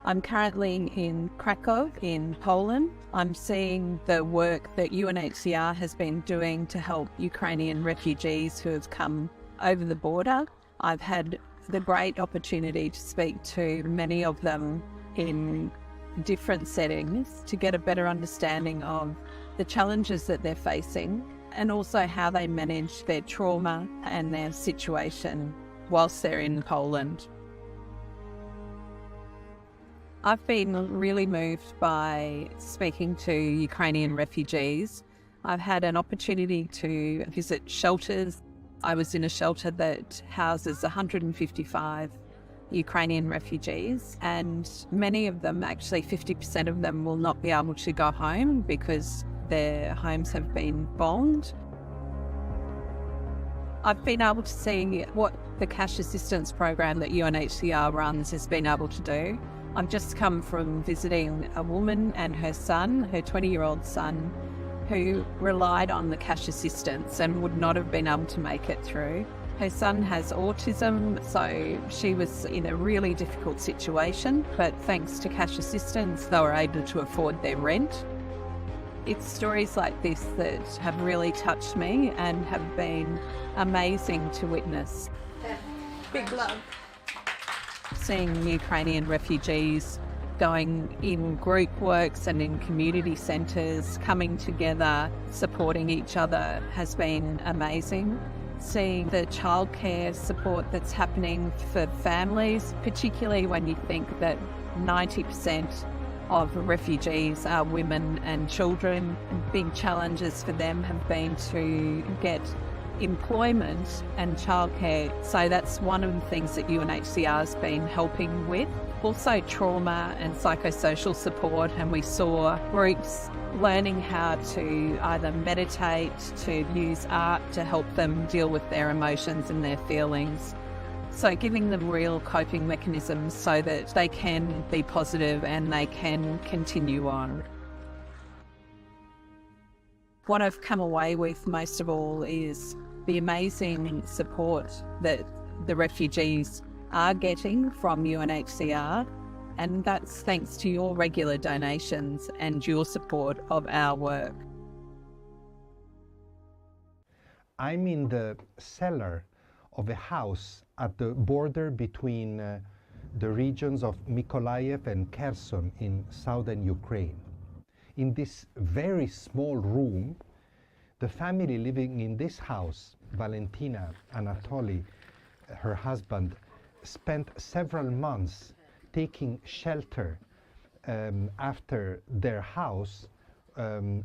I'm currently in Krakow in Poland. I'm seeing the work that UNHCR has been doing to help Ukrainian refugees who have come over the border. I've had the great opportunity to speak to many of them in different settings to get a better understanding of the challenges that they're facing and also how they manage their trauma and their situation whilst they're in Poland. I've been really moved by speaking to Ukrainian refugees. I've had an opportunity to visit shelters. I was in a shelter that houses 155 Ukrainian refugees, and many of them, actually 50% of them, will not be able to go home because their homes have been bombed. I've been able to see what the cash assistance program that UNHCR runs has been able to do. I've just come from visiting a woman and her son, her 20-year-old son, who relied on the cash assistance and would not have been able to make it through. Her son has autism, so she was in a really difficult situation, but thanks to cash assistance, they were able to afford their rent. It's stories like this that have really touched me and have been amazing to witness. Big love. Seeing Ukrainian refugees going in group works and in community centres, coming together, supporting each other has been amazing. Seeing the childcare support that's happening for families, particularly when you think that 90% of refugees are women and children. Big challenges for them have been to get employment and childcare. So that's one of the things that UNHCR has been helping with. Also trauma and psychosocial support, and we saw groups learning how to either meditate, to use art to help them deal with their emotions and their feelings. So giving them real coping mechanisms so that they can be positive and they can continue on. What I've come away with most of all is the amazing support that the refugees are getting from UNHCR, and that's thanks to your regular donations and your support of our work. I'm in the cellar of a house at the border between the regions of Mykolaiv and Kherson in southern Ukraine. In this very small room, the family living in this house, Valentina, Anatoly, her husband, spent several months taking shelter after their house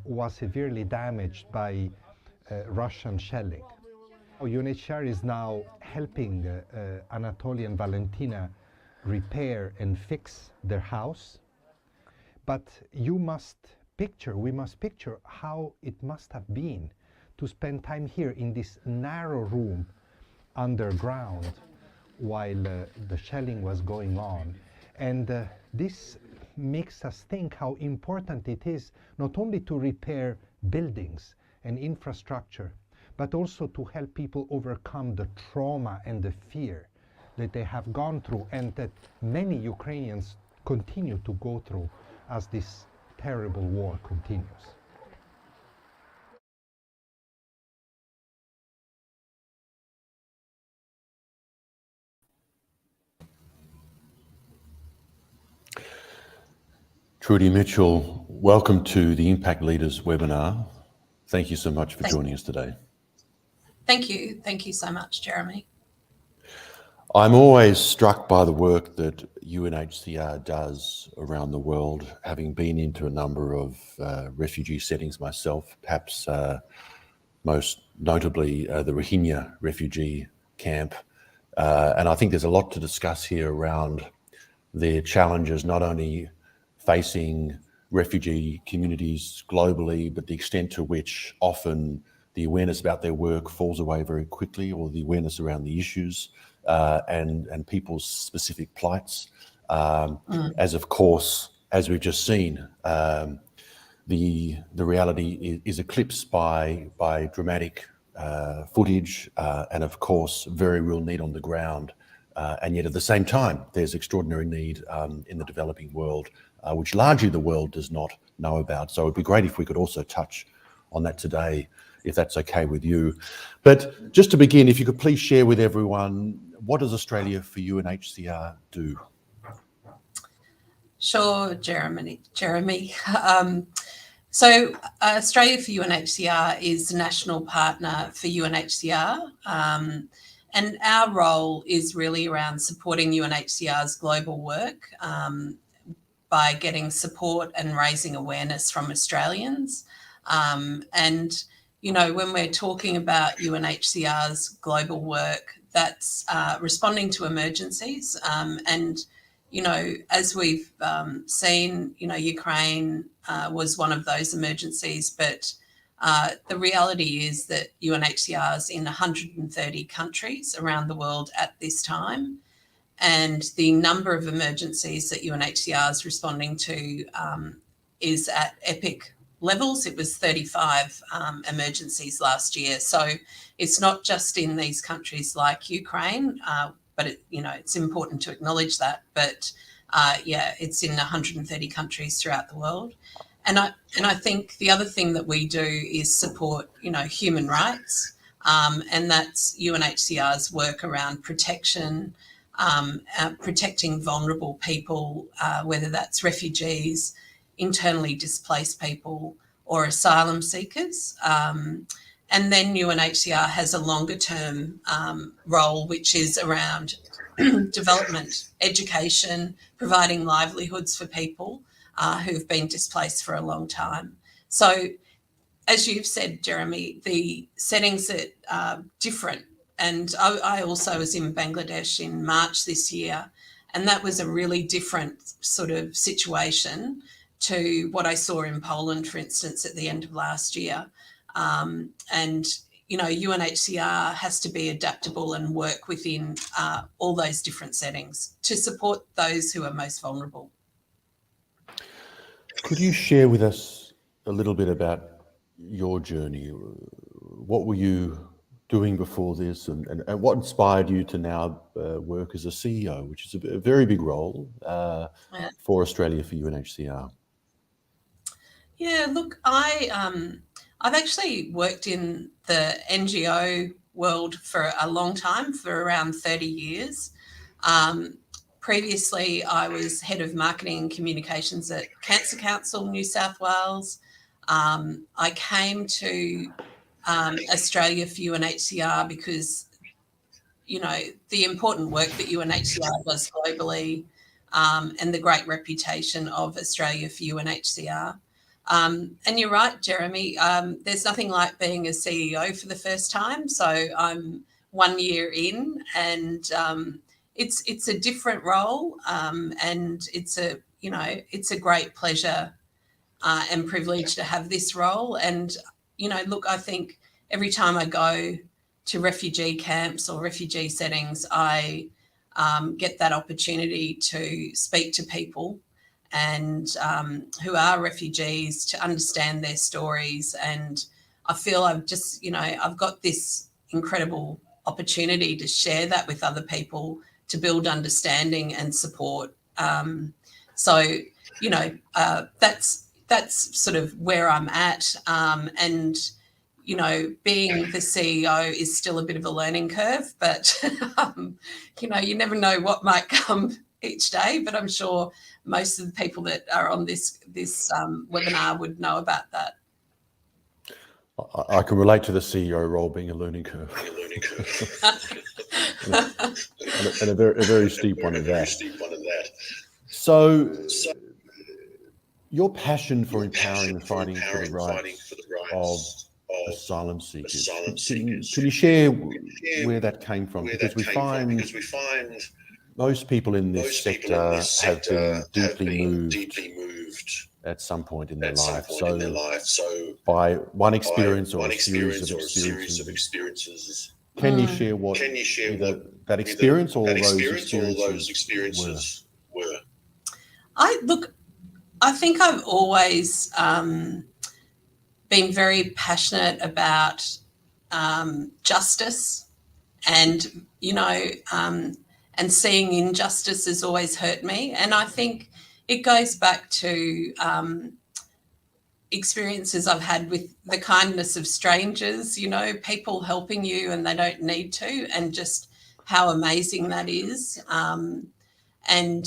was severely damaged by Russian shelling. UNHCR is now helping Anatoly and Valentina repair and fix their house. But we must picture how it must have been to spend time here in this narrow room underground while the shelling was going on. And this makes us think how important it is not only to repair buildings and infrastructure, but also to help people overcome the trauma and the fear that they have gone through and that many Ukrainians continue to go through as this terrible war continues. Trudi Mitchell, welcome to the Impact Leaders webinar. Thank you so much for joining us today. Thank you. Thank you so much, Jeremy. I'm always struck by the work that UNHCR does around the world, having been into a number of refugee settings myself, perhaps most notably the Rohingya refugee camp. And I think there's a lot to discuss here around their challenges, not only facing refugee communities globally, but the extent to which often the awareness about their work falls away very quickly, or the awareness around the issues and people's specific plights. As of course, as we've just seen, the reality is eclipsed by dramatic footage and of course very real need on the ground And yet at the same time, there's extraordinary need in the developing world, which largely the world does not know about. So it'd be great if we could also touch on that today, if that's okay with you. But just to begin, if you could please share with everyone, what does Australia for UNHCR do? Sure, Jeremy. So Australia for UNHCR is the national partner for UNHCR, and our role is really around supporting UNHCR's global work by getting support and raising awareness from Australians. And, you know, when we're talking about UNHCR's global work, that's responding to emergencies. And, you know, as we've seen, you know, Ukraine was one of those emergencies, but the reality is that UNHCR is in 130 countries around the world at this time. And the number of emergencies that UNHCR is responding to is at epic levels. It was 35 emergencies last year. So it's not just in these countries like Ukraine, but it's important to acknowledge that. But it's in 130 countries throughout the world. And I think the other thing that we do is support, human rights, and that's UNHCR's work around protection, protecting vulnerable people, whether that's refugees, internally displaced people, or asylum seekers. And then UNHCR has a longer term role, which is around development, education, providing livelihoods for people who've been displaced for a long time. So, as you've said, Jeremy, the settings are different. And I also was in Bangladesh in March this year, and that was a really different sort of situation to what I saw in Poland, for instance, at the end of last year. And UNHCR has to be adaptable and work within all those different settings to support those who are most vulnerable. Could you share with us a little bit about your journey? What were you doing before this, and what inspired you to now work as a CEO, which is a very big role for Australia for UNHCR? Yeah, look, I've actually worked in the NGO world for a long time, for around 30 years. Previously, I was head of marketing and communications at Cancer Council, New South Wales. I came to Australia for UNHCR because, the important work that UNHCR does globally, and the great reputation of Australia for UNHCR. And you're right, Jeremy, there's nothing like being a CEO for the first time. So I'm 1 year in, and it's a different role, and it's a great pleasure and privilege to have this role. And, look, I think every time I go to refugee camps or refugee settings, I get that opportunity to speak to people and who are refugees, to understand their stories. And I feel I've got this incredible opportunity to share that with other people, to build understanding and support. That's sort of where I'm at. And, being the CEO is still a bit of a learning curve, but, you never know what might come each day. But I'm sure most of the people that are on this webinar would know about that. I can relate to the CEO role being a learning curve. and a very steep one at that. So your passion for empowering and fighting for the rights of asylum seekers, can you share where that came from? Because we find most people in this sector have been deeply moved at some point in their life. So by one experience or a series of experiences, can you share what either that experience or those experiences were? I think I've always been very passionate about justice, and and seeing injustice has always hurt me. And I think it goes back to experiences I've had with the kindness of strangers, you know, people helping you and they don't need to, and just how amazing that is. And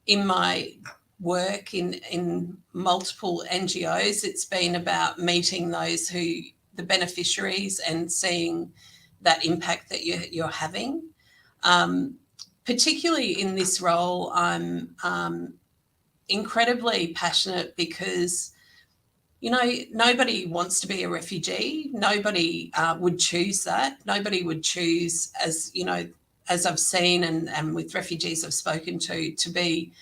in my work in multiple NGOs, it's been about meeting those the beneficiaries, and seeing that impact that you're having. Particularly in this role, I'm incredibly passionate because, you know, nobody wants to be a refugee. Nobody would choose that. Nobody would choose, as you know, as I've seen and with refugees I've spoken to be,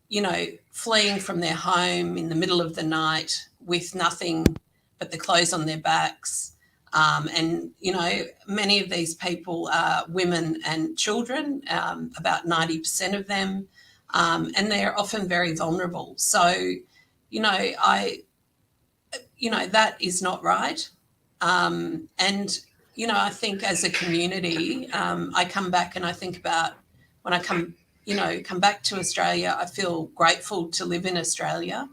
you know, fleeing from their home in the middle of the night with nothing but the clothes on their backs. And, you know, many of these people are women and children, about 90% of them, and they're often very vulnerable. So, you know, that is not right. And, you know, I think as a community, I come back and I think about when I come back to Australia, I feel grateful to live in Australia,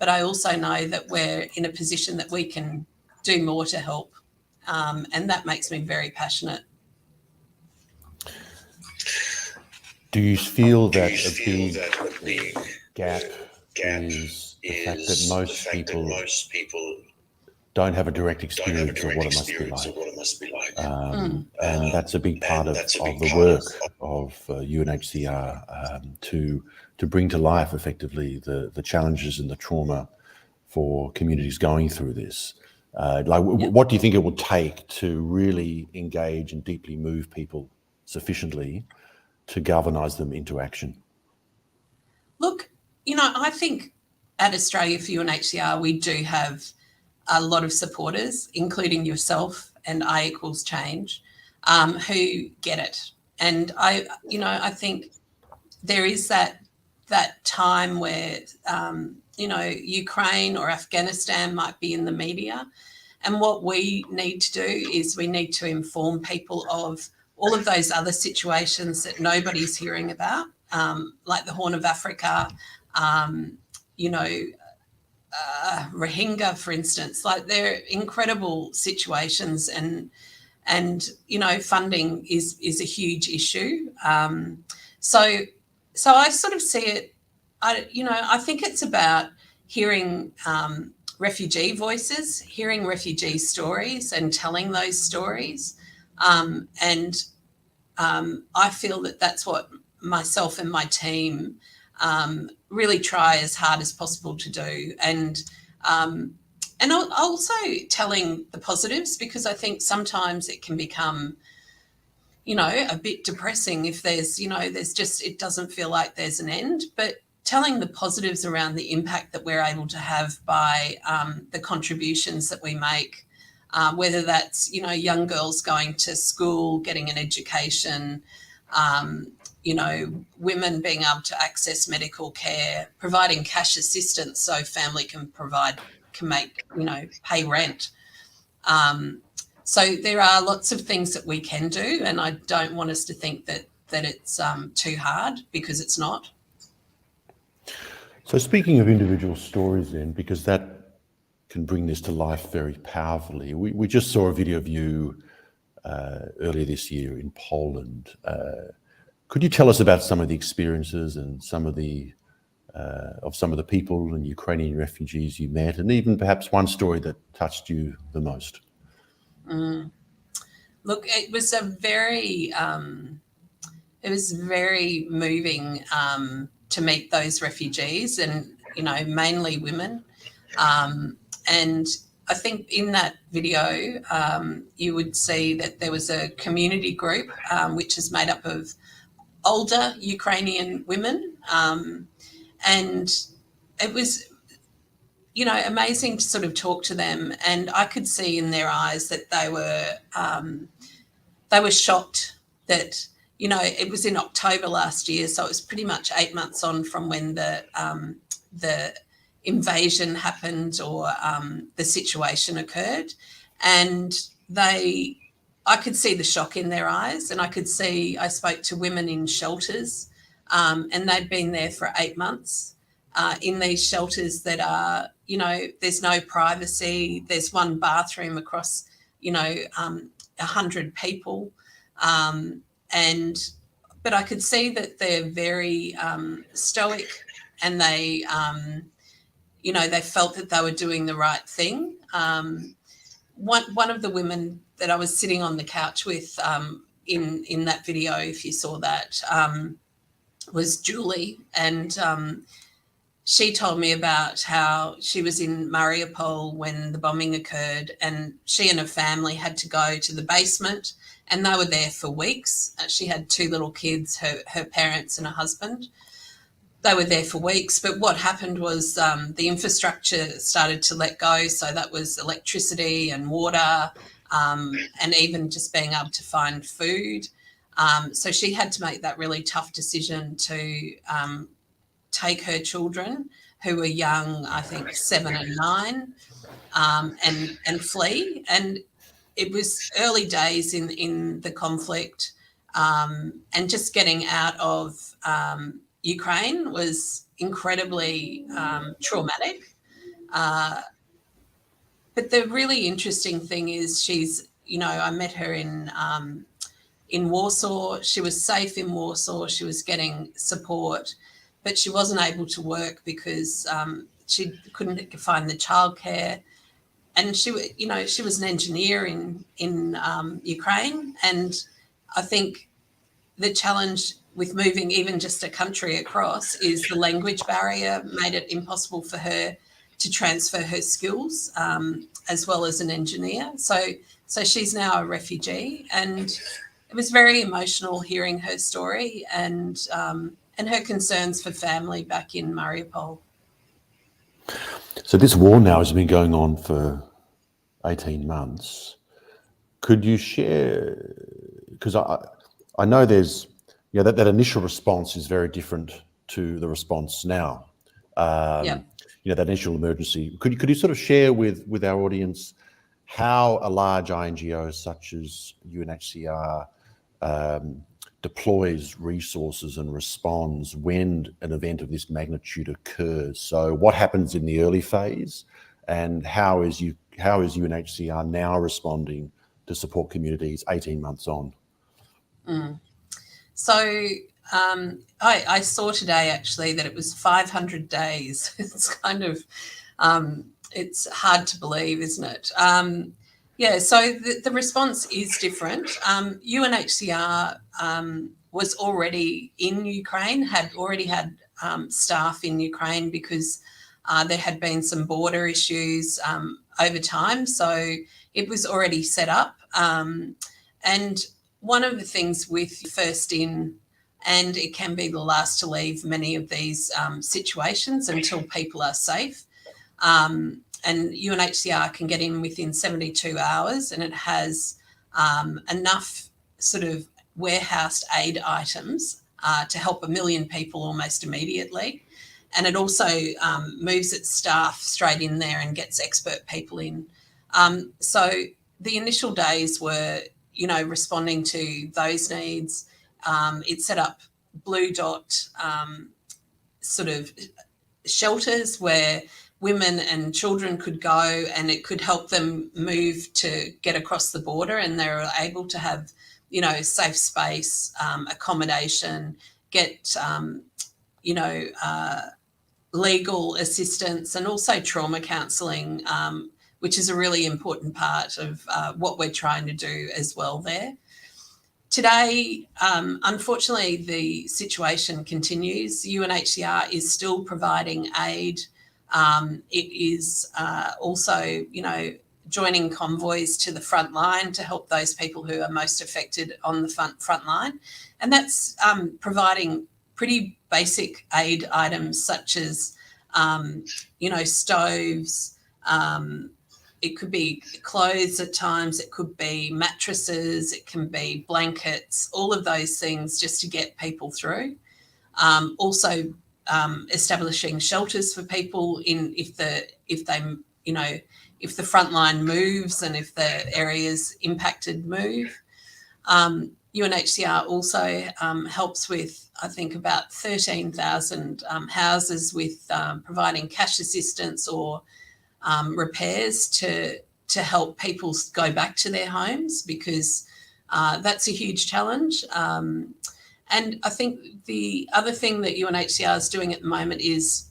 but I also know that we're in a position that we can do more to help. And that makes me very passionate. Do you feel that a big gap is the fact that most people don't have a direct experience of what it must be like? And that's a big part of the work of UNHCR, to bring to life effectively the challenges and the trauma for communities going through this. What do you think it would take to really engage and deeply move people sufficiently to galvanise them into action? Look, you know, I think at Australia for UNHCR, we do have a lot of supporters, including yourself and I Equals Change, who get it. And I think there is that time where, you know, Ukraine or Afghanistan might be in the media. And what we need to do is we need to inform people of all of those other situations that nobody's hearing about, like the Horn of Africa, you know, Rohingya, for instance. Like, they're incredible situations, and you know, funding is a huge issue. So I sort of see it. I think it's about hearing refugee voices, hearing refugee stories, and telling those stories. And I feel that that's what myself and my team really try as hard as possible to do. And also telling the positives, because I think sometimes it can become, you know, a bit depressing if there's, you know, it doesn't feel like there's an end. But telling the positives around the impact that we're able to have by the contributions that we make, whether that's, you know, young girls going to school, getting an education, you know, women being able to access medical care, providing cash assistance so family can make, you know, pay rent. So there are lots of things that we can do, and I don't want us to think that it's too hard, because it's not. So speaking of individual stories then, because that can bring this to life very powerfully, we just saw a video of you earlier this year in Poland. Could you tell us about some of the experiences and some of the people and Ukrainian refugees you met, and even perhaps one story that touched you the most? Look, it was very moving to meet those refugees, and, you know, mainly women. And I think in that video, you would see that there was a community group which is made up of older Ukrainian women, and it was, you know, amazing to sort of talk to them, and I could see in their eyes that they were shocked that, you know, it was in October last year, so it was pretty much 8 months on from when the invasion happened, or the situation occurred, and they I could see the shock in their eyes, and I spoke to women in shelters, and they'd been there for 8 months in these shelters that are, there's no privacy. There's one bathroom across, 100 people. But I could see that they're very stoic, and they felt that they were doing the right thing. One of the women that I was sitting on the couch with in that video, if you saw that, was Julie, and she told me about how she was in Mariupol when the bombing occurred, and she and her family had to go to the basement, and they were there for weeks. She had 2 little kids, her parents and her husband. They were there for weeks, but what happened was the infrastructure started to let go. So that was electricity and water, and even just being able to find food. So she had to make that really tough decision to take her children, who were young, I think 7 and 9, and flee. And it was early days in the conflict, and just getting out of Ukraine was incredibly traumatic. But the really interesting thing is I met her in Warsaw. She was safe in Warsaw. She was getting support, but she wasn't able to work because she couldn't find the childcare. And she was an engineer in Ukraine. And I think the challenge with moving even just a country across is the language barrier made it impossible for her to transfer her skills as well as an engineer. So she's now a refugee, and it was very emotional hearing her story and her concerns for family back in Mariupol. So this war now has been going on for 18 months. Could you share, because I know there's, that initial response is very different to the response now. That initial emergency. Could you sort of share with our audience how a large INGO such as UNHCR deploys resources and responds when an event of this magnitude occurs? So what happens in the early phase, and how is UNHCR now responding to support communities 18 months on? So I saw today actually that it was 500 days. It's kind of, it's hard to believe, isn't it? So the response is different. UNHCR was already in Ukraine, had already had staff in Ukraine because there had been some border issues over time. So it was already set up. And one of the things with first in, and it can be the last to leave many of these situations until people are safe. And UNHCR can get in within 72 hours, and it has enough sort of warehoused aid items to help 1 million people almost immediately. And it also moves its staff straight in there and gets expert people in. So the initial days were, responding to those needs. It set up blue dot sort of shelters where women and children could go, and it could help them move to get across the border, and they were able to have, safe space, accommodation, get, legal assistance, and also trauma counselling, which is a really important part of what we're trying to do as well there. Today, unfortunately, the situation continues. UNHCR is still providing aid. It is also, joining convoys to the front line to help those people who are most affected on the front line. And that's providing pretty basic aid items such as, stoves. It could be clothes at times. It could be mattresses. It can be blankets, all of those things just to get people through. Also, establishing shelters for people if if the front line moves and if the areas impacted move. UNHCR also helps with, I think, about 13,000 houses with providing cash assistance or repairs to help people go back to their homes, because that's a huge challenge. And I think the other thing that UNHCR is doing at the moment is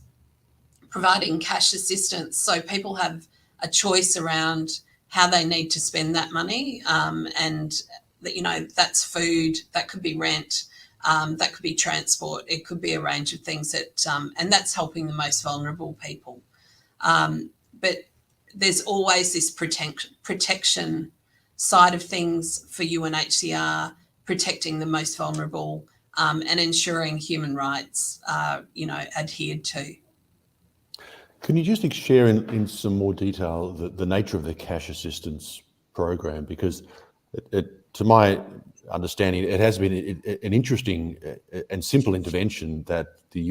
providing cash assistance, so people have a choice around how they need to spend that money, and that, you know, that's food, that could be rent, that could be transport, it could be a range of things that, and that's helping the most vulnerable people. But there's always this protection side of things for UNHCR, protecting the most vulnerable, and ensuring human rights are, you know, adhered to. Can you just share in some more detail the nature of the cash assistance program? Because to my understanding, it has been an interesting and simple intervention that the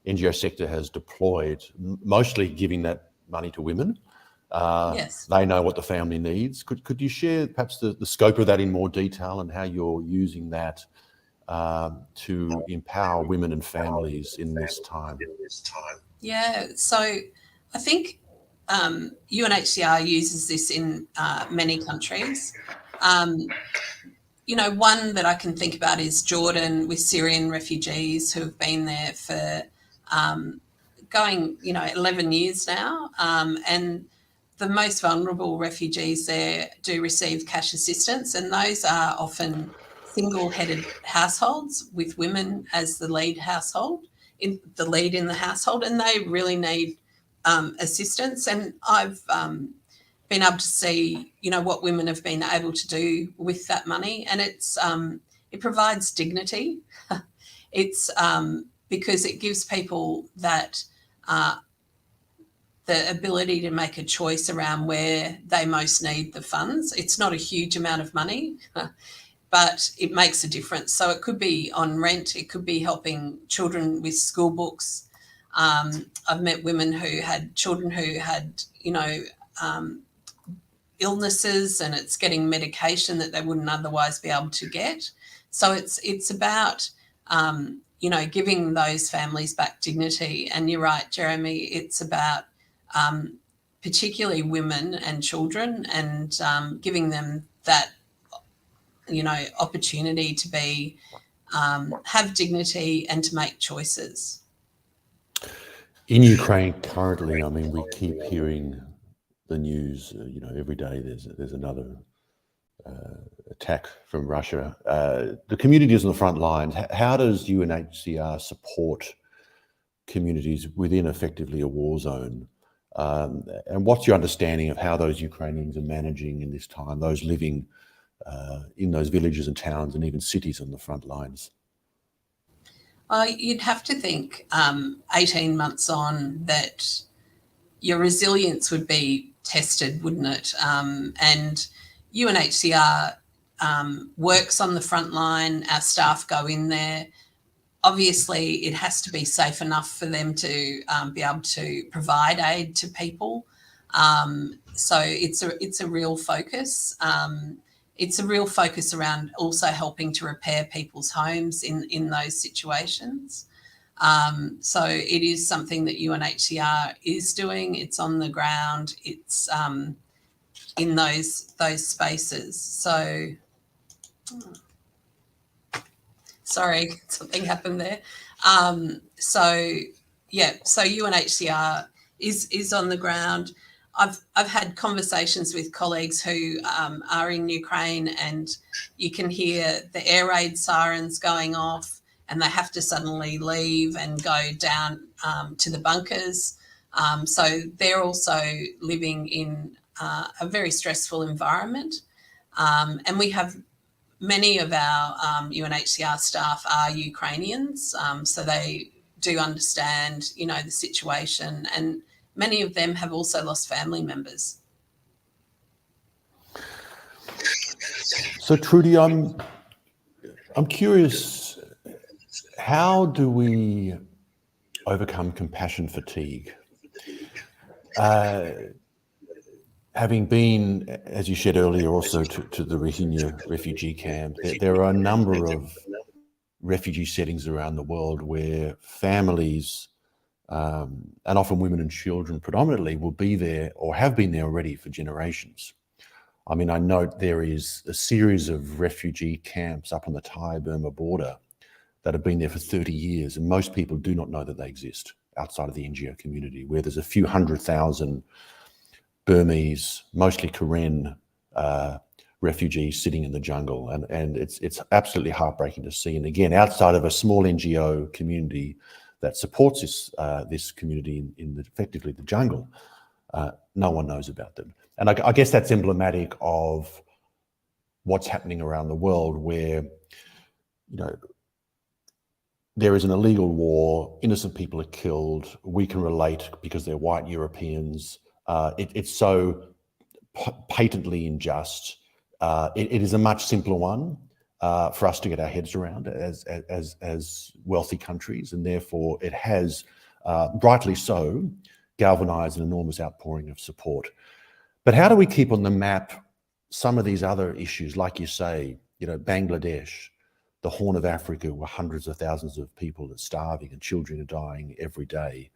NGO sector has deployed, mostly giving that money to women. Yes. They know what the family needs. Could you share perhaps the scope of that in more detail and how you're using that to empower women and families in this time? Yeah, so I think UNHCR uses this in many countries. You know, one that I can think about is Jordan, with Syrian refugees who have been there for going, you know, 11 years now. And the most vulnerable refugees there do receive cash assistance, and those are often single-headed households with women as the lead in the household, and they really need assistance. And I've been able to see, you know, what women have been able to do with that money, and it provides dignity. It's because it gives people that the ability to make a choice around where they most need the funds. It's not a huge amount of money, but it makes a difference. So it could be on rent, it could be helping children with school books. I've met women who had children who had, you know, illnesses, and it's getting medication that they wouldn't otherwise be able to get. So it's about, you know, giving those families back dignity. And you're right, Jeremy, it's about particularly women and children, and giving them that, you know, opportunity to be, have dignity and to make choices. In Ukraine currently, I mean, we keep hearing the news, you know, every day there's another attack from Russia. The communities on the front lines, how does UNHCR support communities within effectively a war zone? And what's your understanding of how those Ukrainians are managing in this time, those living in those villages and towns and even cities on the front lines? You'd have to think 18 months on that your resilience would be tested, wouldn't it? And UNHCR works on the front line. Our staff go in there. Obviously, it has to be safe enough for them to be able to provide aid to people. So it's a real focus. It's a real focus around also helping to repair people's homes in those situations. So it is something that UNHCR is doing. It's on the ground. It's in those spaces. So, sorry, something happened there. So UNHCR is on the ground. I've had conversations with colleagues who are in Ukraine, and you can hear the air raid sirens going off, and they have to suddenly leave and go down to the bunkers. So they're also living in a very stressful environment. And we have many of our UNHCR staff are Ukrainians, so they do understand, you know, the situation, and many of them have also lost family members. So Trudi, I'm curious, how do we overcome compassion fatigue? having been, as you shared earlier, also to the Rohingya refugee camp, there are a number of refugee settings around the world where families, and often women and children predominantly, will be there or have been there already for generations. I mean, I note there is a series of refugee camps up on the Thai-Burma border that have been there for 30 years, and most people do not know that they exist outside of the NGO community, where there's a few 100,000 Burmese, mostly Karen refugees sitting in the jungle. And it's absolutely heartbreaking to see. And again, outside of a small NGO community that supports this community in effectively the jungle, no one knows about them. And I guess that's emblematic of what's happening around the world, where, you know, there is an illegal war, innocent people are killed, we can relate because they're white Europeans. It's so patently unjust. It is a much simpler one for us to get our heads around as wealthy countries, and therefore it has, rightly so, galvanised an enormous outpouring of support. But how do we keep on the map some of these other issues, like you say, you know, Bangladesh, the Horn of Africa, where hundreds of thousands of people are starving and children are dying every day.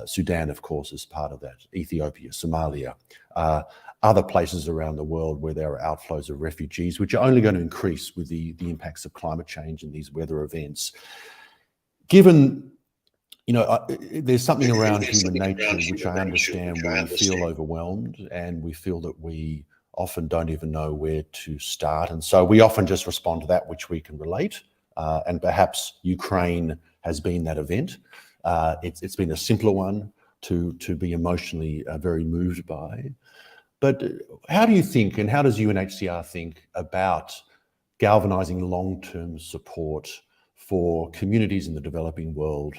Sudan, of course, is part of that. Ethiopia, Somalia, other places around the world where there are outflows of refugees, which are only going to increase with the impacts of climate change and these weather events. Given, you know, there's something around human nature, which I understand we feel overwhelmed, and we feel that we often don't even know where to start. And so we often just respond to that which we can relate. And perhaps Ukraine has been that event. It's been a simpler one to be emotionally very moved by. But how do you think, and how does UNHCR think about galvanizing long-term support for communities in the developing world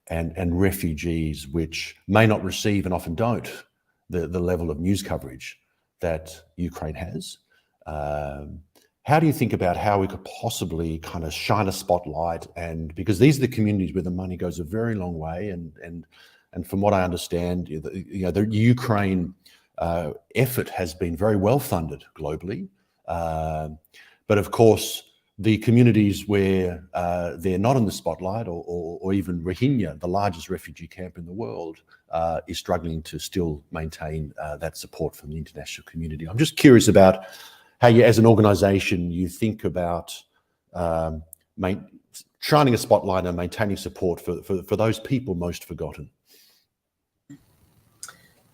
and refugees, which may not receive, and often don't, the level of news coverage that Ukraine has? How do you think about how we could possibly kind of shine a spotlight? And because these are the communities where the money goes a very long way, and from what I understand, you know, the Ukraine effort has been very well funded globally, but of course the communities where they're not in the spotlight, or even Rohingya, the largest refugee camp in the world, is struggling to still maintain that support from the international community. I'm just curious about how you, as an organisation, you think about shining a spotlight and maintaining support for those people most forgotten.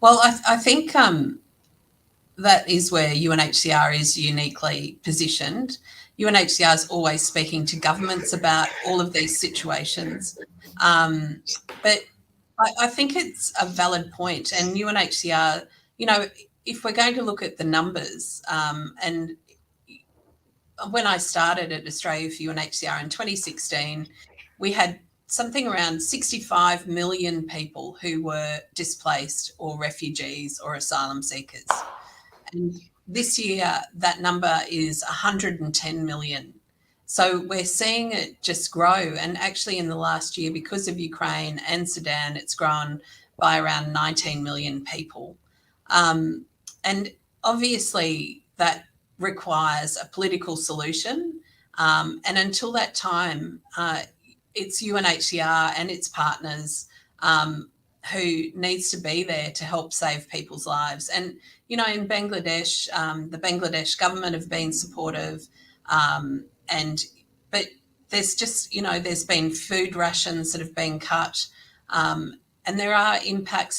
Well, I think that is where UNHCR is uniquely positioned. UNHCR is always speaking to governments about all of these situations. But I think it's a valid point. And UNHCR, you know, if we're going to look at the numbers, and when I started at Australia for UNHCR in 2016, we had something around 65 million people who were displaced or refugees or asylum seekers. And this year, that number is 110 million. So we're seeing it just grow. And actually in the last year, because of Ukraine and Sudan, it's grown by around 19 million people. And obviously that requires a political solution. And until that time, it's UNHCR and its partners who needs to be there to help save people's lives. And, you know, in Bangladesh, the Bangladesh government have been supportive, but there's just, you know, there's been food rations that have been cut, and there are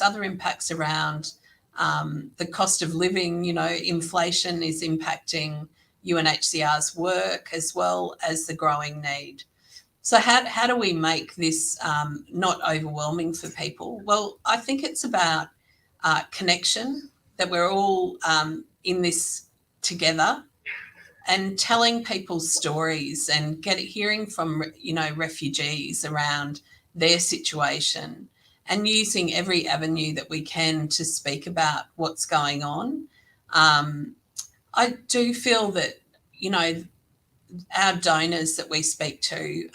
other impacts around the cost of living. You know, inflation is impacting UNHCR's work as well as the growing need. So how do we make this not overwhelming for people? Well, I think it's about connection, that we're all in this together, and telling people's stories and hearing from, you know, refugees around their situation, and using every avenue that we can to speak about what's going on. I do feel that, you know, our donors that we speak to,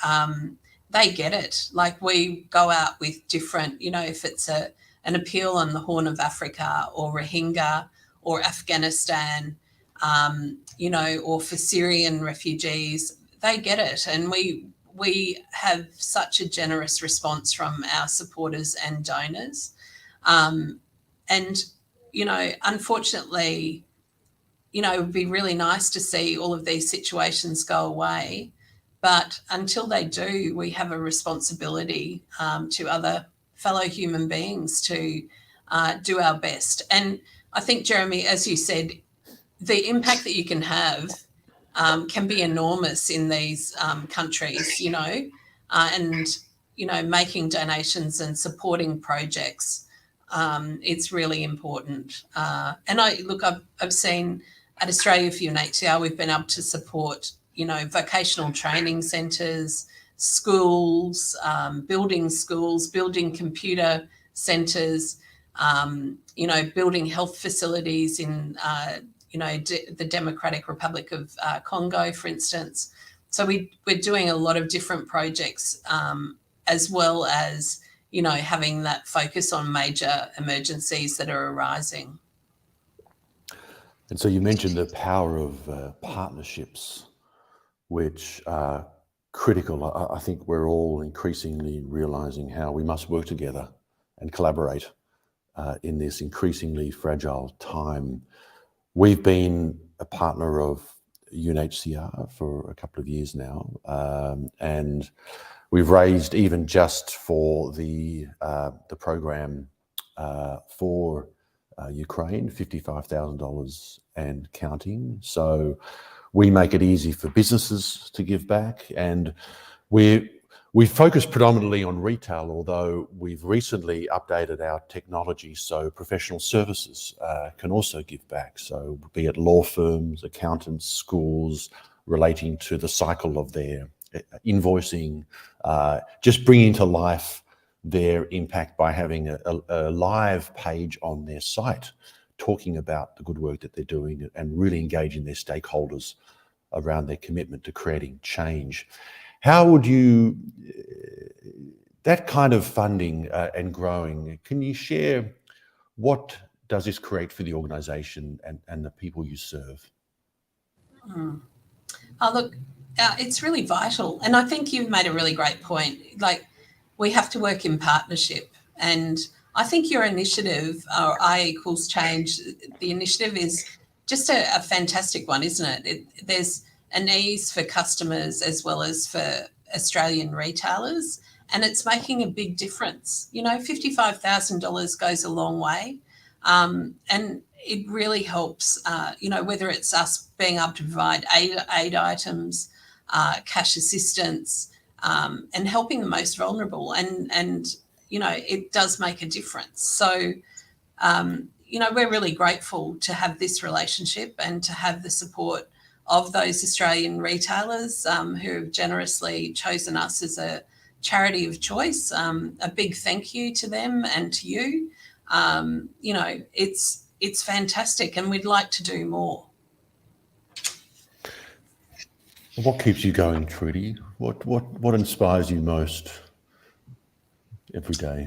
they get it. Like, we go out with different, you know, if it's a an appeal on the Horn of Africa or Rohingya or Afghanistan, or for Syrian refugees, they get it. And we have such a generous response from our supporters and donors. Unfortunately, it would be really nice to see all of these situations go away. But until they do, we have a responsibility to other fellow human beings to do our best. And I think, Jeremy, as you said, the impact that you can have can be enormous in these countries, making donations and supporting projects. It's really important. I've seen at Australia for UNHCR, we've been able to support, vocational training centres, schools, building computer centres, building health facilities in, the Democratic Republic of Congo, for instance. So we're doing a lot of different projects, as well as, having that focus on major emergencies that are arising. And so you mentioned the power of partnerships, which are critical. I think we're all increasingly realising how we must work together and collaborate in this increasingly fragile time. We've been a partner of UNHCR for a couple of years now, and we've raised, even just for the program for Ukraine, $55,000 and counting. So we make it easy for businesses to give back, and we focus predominantly on retail, although we've recently updated our technology so professional services can also give back. So be it law firms, accountants, schools, relating to the cycle of their invoicing, just bringing to life their impact by having a live page on their site talking about the good work that they're doing and really engaging their stakeholders around their commitment to creating change. How would you, that kind of funding and growing, can you share what does this create for the organisation and the people you serve? It's really vital. And I think you've made a really great point. Like, we have to work in partnership. And I think your initiative, or I = Change, the initiative is just a fantastic one, isn't it? There's an ease for customers as well as for Australian retailers, and it's making a big difference. $55,000 goes a long way, and it really helps, whether it's us being able to provide aid items, cash assistance, and helping the most vulnerable. And it does make a difference. So, we're really grateful to have this relationship and to have the support of those Australian retailers who have generously chosen us as a charity of choice. A big thank you to them and to you. It's fantastic, and we'd like to do more. What keeps you going, Trudi? What inspires you most every day?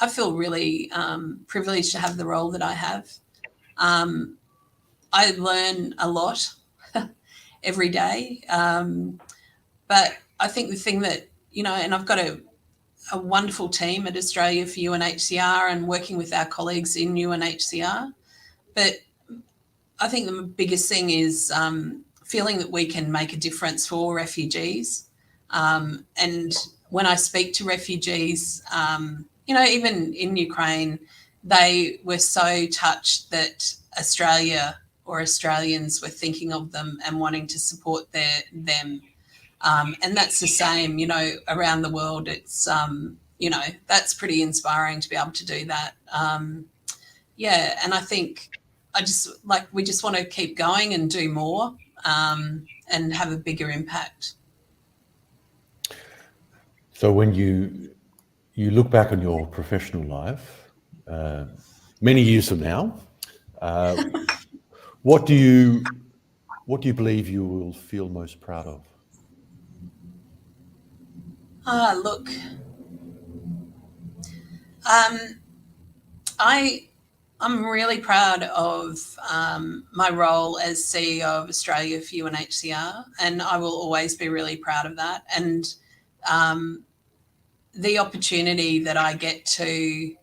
I feel really privileged to have the role that I have. I learn a lot every day. But I think the thing that, and I've got a wonderful team at Australia for UNHCR and working with our colleagues in UNHCR. But I think the biggest thing is feeling that we can make a difference for refugees. And when I speak to refugees, even in Ukraine, they were so touched that Australia or Australians were thinking of them and wanting to support them. And that's the same, around the world. It's, that's pretty inspiring to be able to do that. And I think we just want to keep going and do more and have a bigger impact. So when you look back on your professional life, many years from now, what do you believe you will feel most proud of? I'm really proud of my role as CEO of Australia for UNHCR, and I will always be really proud of that. And the opportunity that I get to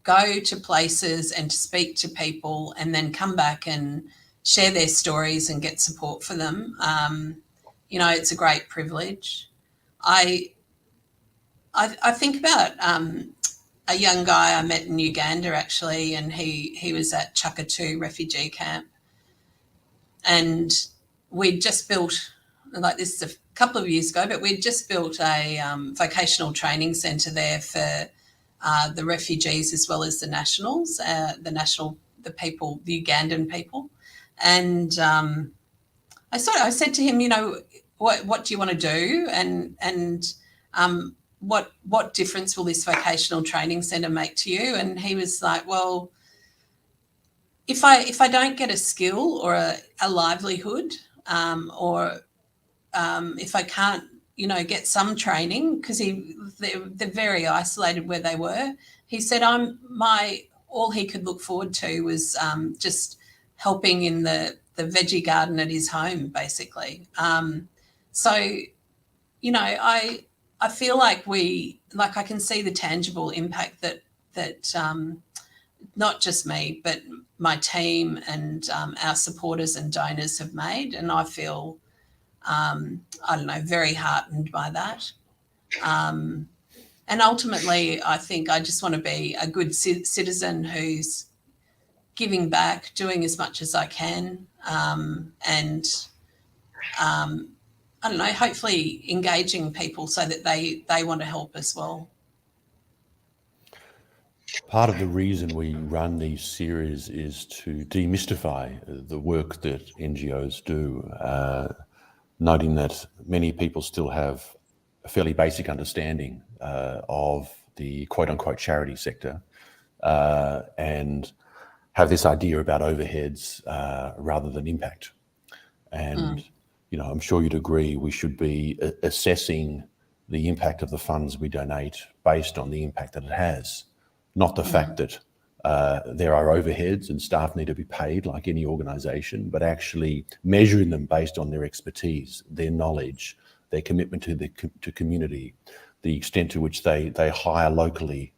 go to places and to speak to people and then come back and share their stories and get support for them, it's a great privilege. I think about a young guy I met in Uganda, actually, and he was at Chakatu refugee camp. And we'd just built, like this is a couple of years ago, but we'd just built a vocational training centre there for the refugees as well as the nationals, the people, the Ugandan people. And I said to him, what do you want to do? And what difference will this vocational training centre make to you? And he was like, well, if I don't get a skill or a livelihood, or if I can't, get some training, because they're very isolated where they were. He said all he could look forward to was just helping in the veggie garden at his home, basically. I feel like I can see the tangible impact that not just me, but my team and our supporters and donors have made. And I feel, very heartened by that. And ultimately, I think I just want to be a good citizen who's giving back, doing as much as I can, and hopefully engaging people so that they want to help as well. Part of the reason we run these series is to demystify the work that NGOs do, noting that many people still have a fairly basic understanding of the quote-unquote charity sector, and have this idea about overheads rather than impact. And I'm sure you'd agree we should be assessing the impact of the funds we donate based on the impact that it has, not the fact that there are overheads and staff need to be paid like any organisation, but actually measuring them based on their expertise, their knowledge, their commitment to community, the extent to which they hire locally,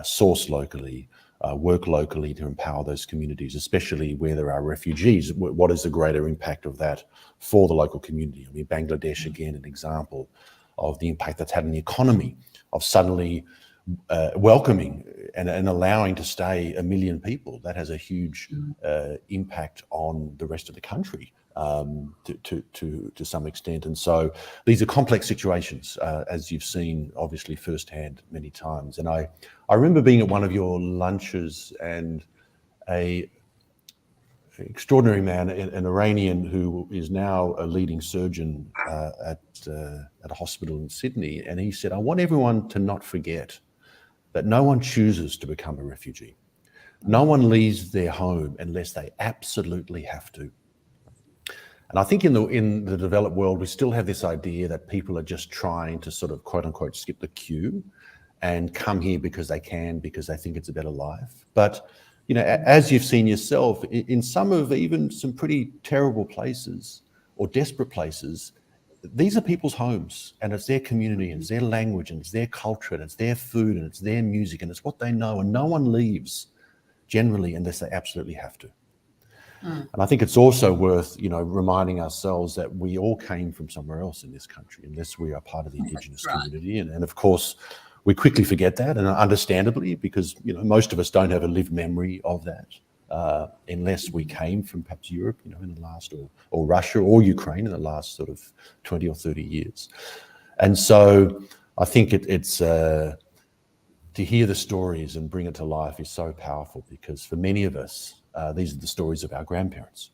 source locally, work locally to empower those communities, especially where there are refugees. What is the greater impact of that for the local community? I mean, Bangladesh, again, an example of the impact that's had on the economy, of suddenly welcoming and allowing to stay 1 million people. That has a huge impact on the rest of the country to some extent. And so these are complex situations, as you've seen obviously firsthand many times. And I remember being at one of your lunches, and an extraordinary man, an Iranian who is now a leading surgeon at a hospital in Sydney, and he said, I want everyone to not forget that no one chooses to become a refugee. No one leaves their home unless they absolutely have to. And I think in the developed world, we still have this idea that people are just trying to sort of quote unquote skip the queue and come here because they can, because they think it's a better life. But, as you've seen yourself, in some pretty terrible places or desperate places, these are people's homes, and it's their community, and it's their language, and it's their culture, and it's their food, and it's their music, and it's what they know. And no one leaves generally unless they absolutely have to. And I think it's also worth, reminding ourselves that we all came from somewhere else in this country, unless we are part of the Indigenous community. And of course, we quickly forget that, and understandably, because most of us don't have a lived memory of that. Unless we came from perhaps Europe, in the last, or Russia or Ukraine in the last sort of 20 or 30 years. And so I think it's to hear the stories and bring it to life is so powerful, because for many of us, these are the stories of our grandparents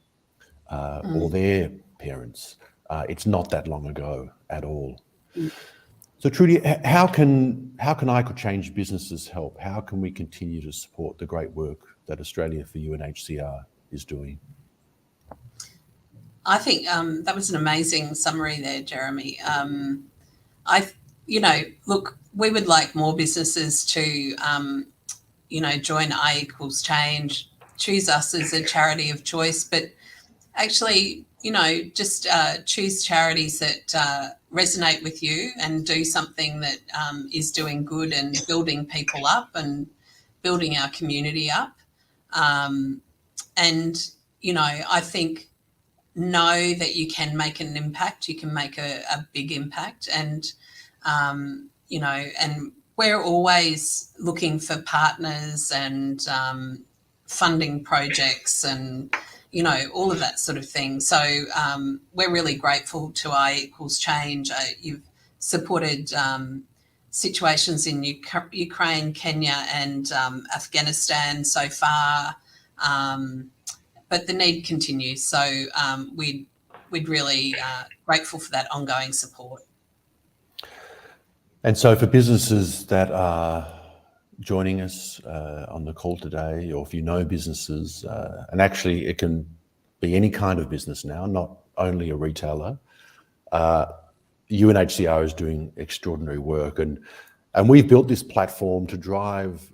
or their parents. It's not that long ago at all. So Trudi, how can I Could Change Businesses help? How can we continue to support the great work that Australia for UNHCR is doing? I think that was an amazing summary there, Jeremy. look, we would like more businesses to, join I Equals Change, choose us as a charity of choice, but actually, just choose charities that resonate with you and do something that is doing good and building people up and building our community up. And, I think know that you can make an impact, you can make a big impact. And, and we're always looking for partners and funding projects and, all of that sort of thing. So we're really grateful to I Equals Change. You've supported situations in Ukraine, Kenya and Afghanistan so far. But the need continues. So we'd really grateful for that ongoing support. And so for businesses that are joining us on the call today, or if you know businesses, and actually it can be any kind of business now, not only a retailer, UNHCR is doing extraordinary work. And we've built this platform to drive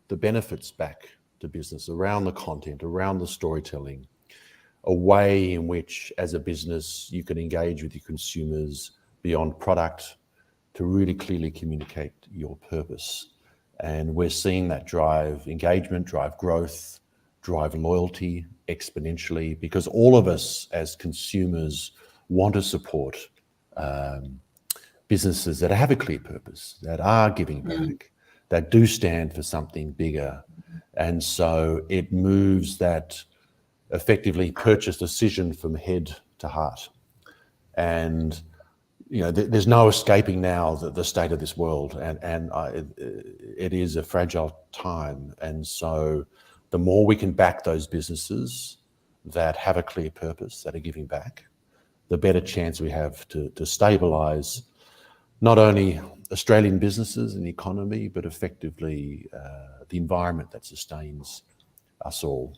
the benefits back to business around the content, around the storytelling, a way in which as a business you can engage with your consumers beyond product to really clearly communicate your purpose. And we're seeing that drive engagement, drive growth, drive loyalty exponentially, because all of us as consumers want to support businesses that have a clear purpose, that are giving back, that do stand for something bigger. And so it moves that effectively purchase decision from head to heart. And there's no escaping now the state of this world, and it is a fragile time. And so the more we can back those businesses that have a clear purpose, that are giving back, the better chance we have to stabilise not only Australian businesses and the economy, but effectively the environment that sustains us all.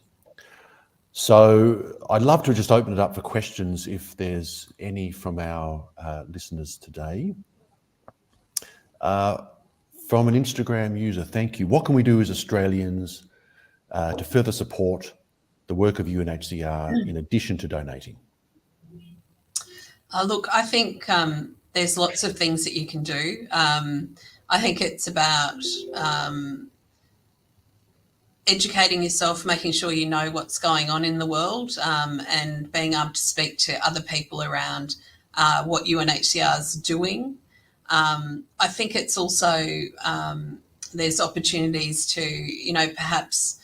So I'd love to just open it up for questions if there's any from our listeners today. From an Instagram user, thank you. What can we do as Australians to further support the work of UNHCR in addition to donating? Look, I think there's lots of things that you can do. I think it's about educating yourself, making sure you know what's going on in the world, and being able to speak to other people around what UNHCR is doing. I think it's also there's opportunities to, perhaps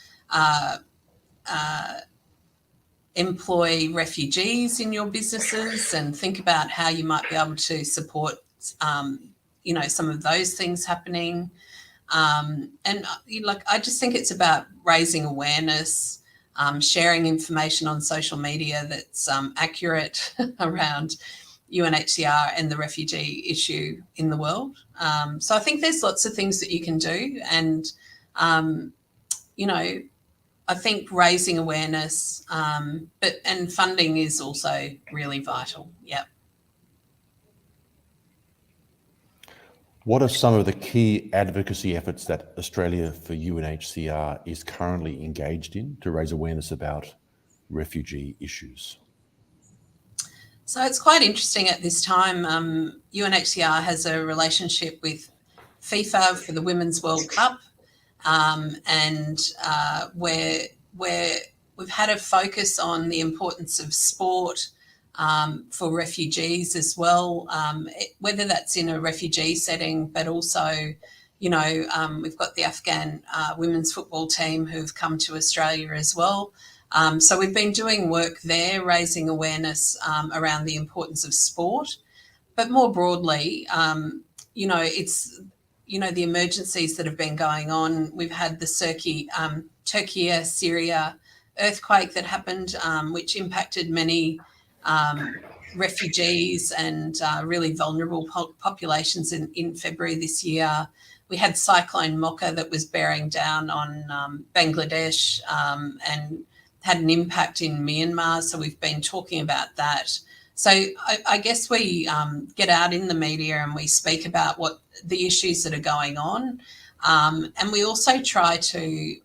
employ refugees in your businesses and think about how you might be able to support, some of those things happening. And I just think it's about raising awareness, sharing information on social media that's accurate around UNHCR and the refugee issue in the world. So I think there's lots of things that you can do. And, I think raising awareness, and funding is also really vital. Yeah. What are some of the key advocacy efforts that Australia for UNHCR is currently engaged in to raise awareness about refugee issues? So it's quite interesting at this time. UNHCR has a relationship with FIFA for the Women's World Cup, and where we've had a focus on the importance of sport for refugees as well, whether that's in a refugee setting, but also, we've got the Afghan women's football team who've come to Australia as well. So we've been doing work there, raising awareness around the importance of sport. But more broadly, it's, the emergencies that have been going on. We've had the Turkey, Syria earthquake that happened, which impacted many refugees and really vulnerable populations in February this year. We had Cyclone Mocha that was bearing down on Bangladesh and had an impact in Myanmar. So we've been talking about that. So I guess we get out in the media and we speak about what the issues that are going on, and we also try to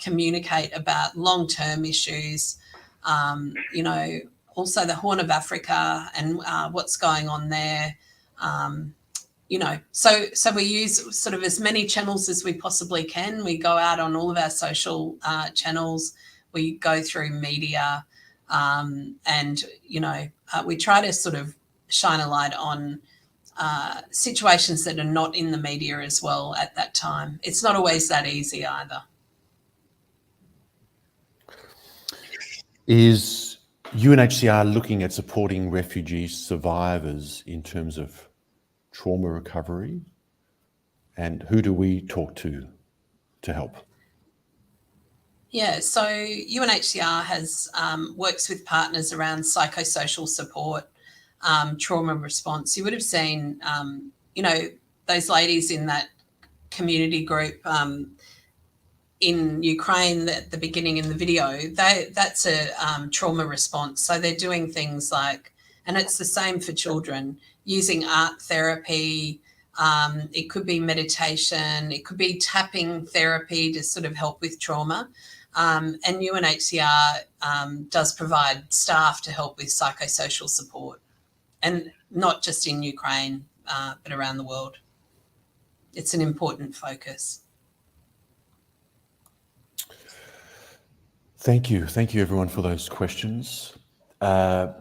communicate about long-term issues, also the Horn of Africa and what's going on there. So we use sort of as many channels as we possibly can. We go out on all of our social channels. We go through media, and we try to sort of shine a light on situations that are not in the media as well at that time. It's not always that easy either. Is UNHCR looking at supporting refugee survivors in terms of trauma recovery? And who do we talk to help? Yeah, so UNHCR has works with partners around psychosocial support, trauma response. You would have seen, those ladies in that community group in Ukraine at the beginning in the video. That's a trauma response. So they're doing things like, and it's the same for children, using art therapy. It could be meditation. It could be tapping therapy to sort of help with trauma. And UNHCR does provide staff to help with psychosocial support, and not just in Ukraine, but around the world. It's an important focus. Thank you. Thank you, everyone, for those questions. Trudi,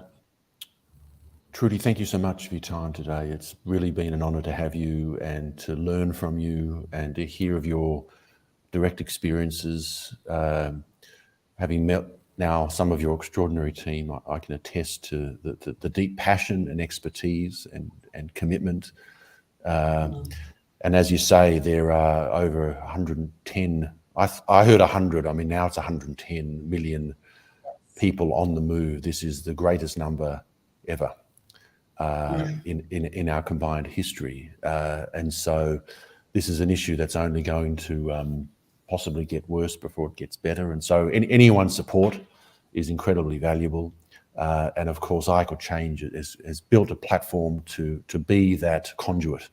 thank you so much for your time today. It's really been an honour to have you and to learn from you and to hear of your direct experiences. Having met now some of your extraordinary team, I can attest to the deep passion and expertise and commitment. And as you say, there are over 110, I heard 100, I mean now it's 110 million people on the move. This is the greatest number ever in our combined history. And so this is an issue that's only going to possibly get worse before it gets better. And so anyone's support is incredibly valuable. And of course, I Could Change has built a platform to be that conduit,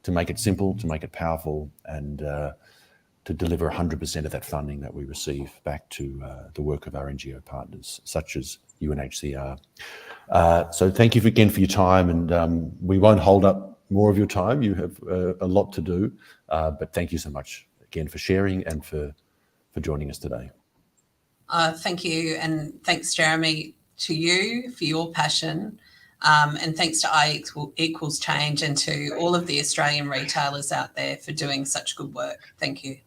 to make it simple, to make it powerful, and to deliver 100% of that funding that we receive back to the work of our NGO partners, such as UNHCR. So thank you again for your time, and we won't hold up more of your time. You have a lot to do, but thank you so much again for sharing and for joining us today. Thank you, and thanks, Jeremy, to you for your passion, and thanks to I Equals Change and to all of the Australian retailers out there for doing such good work. Thank you.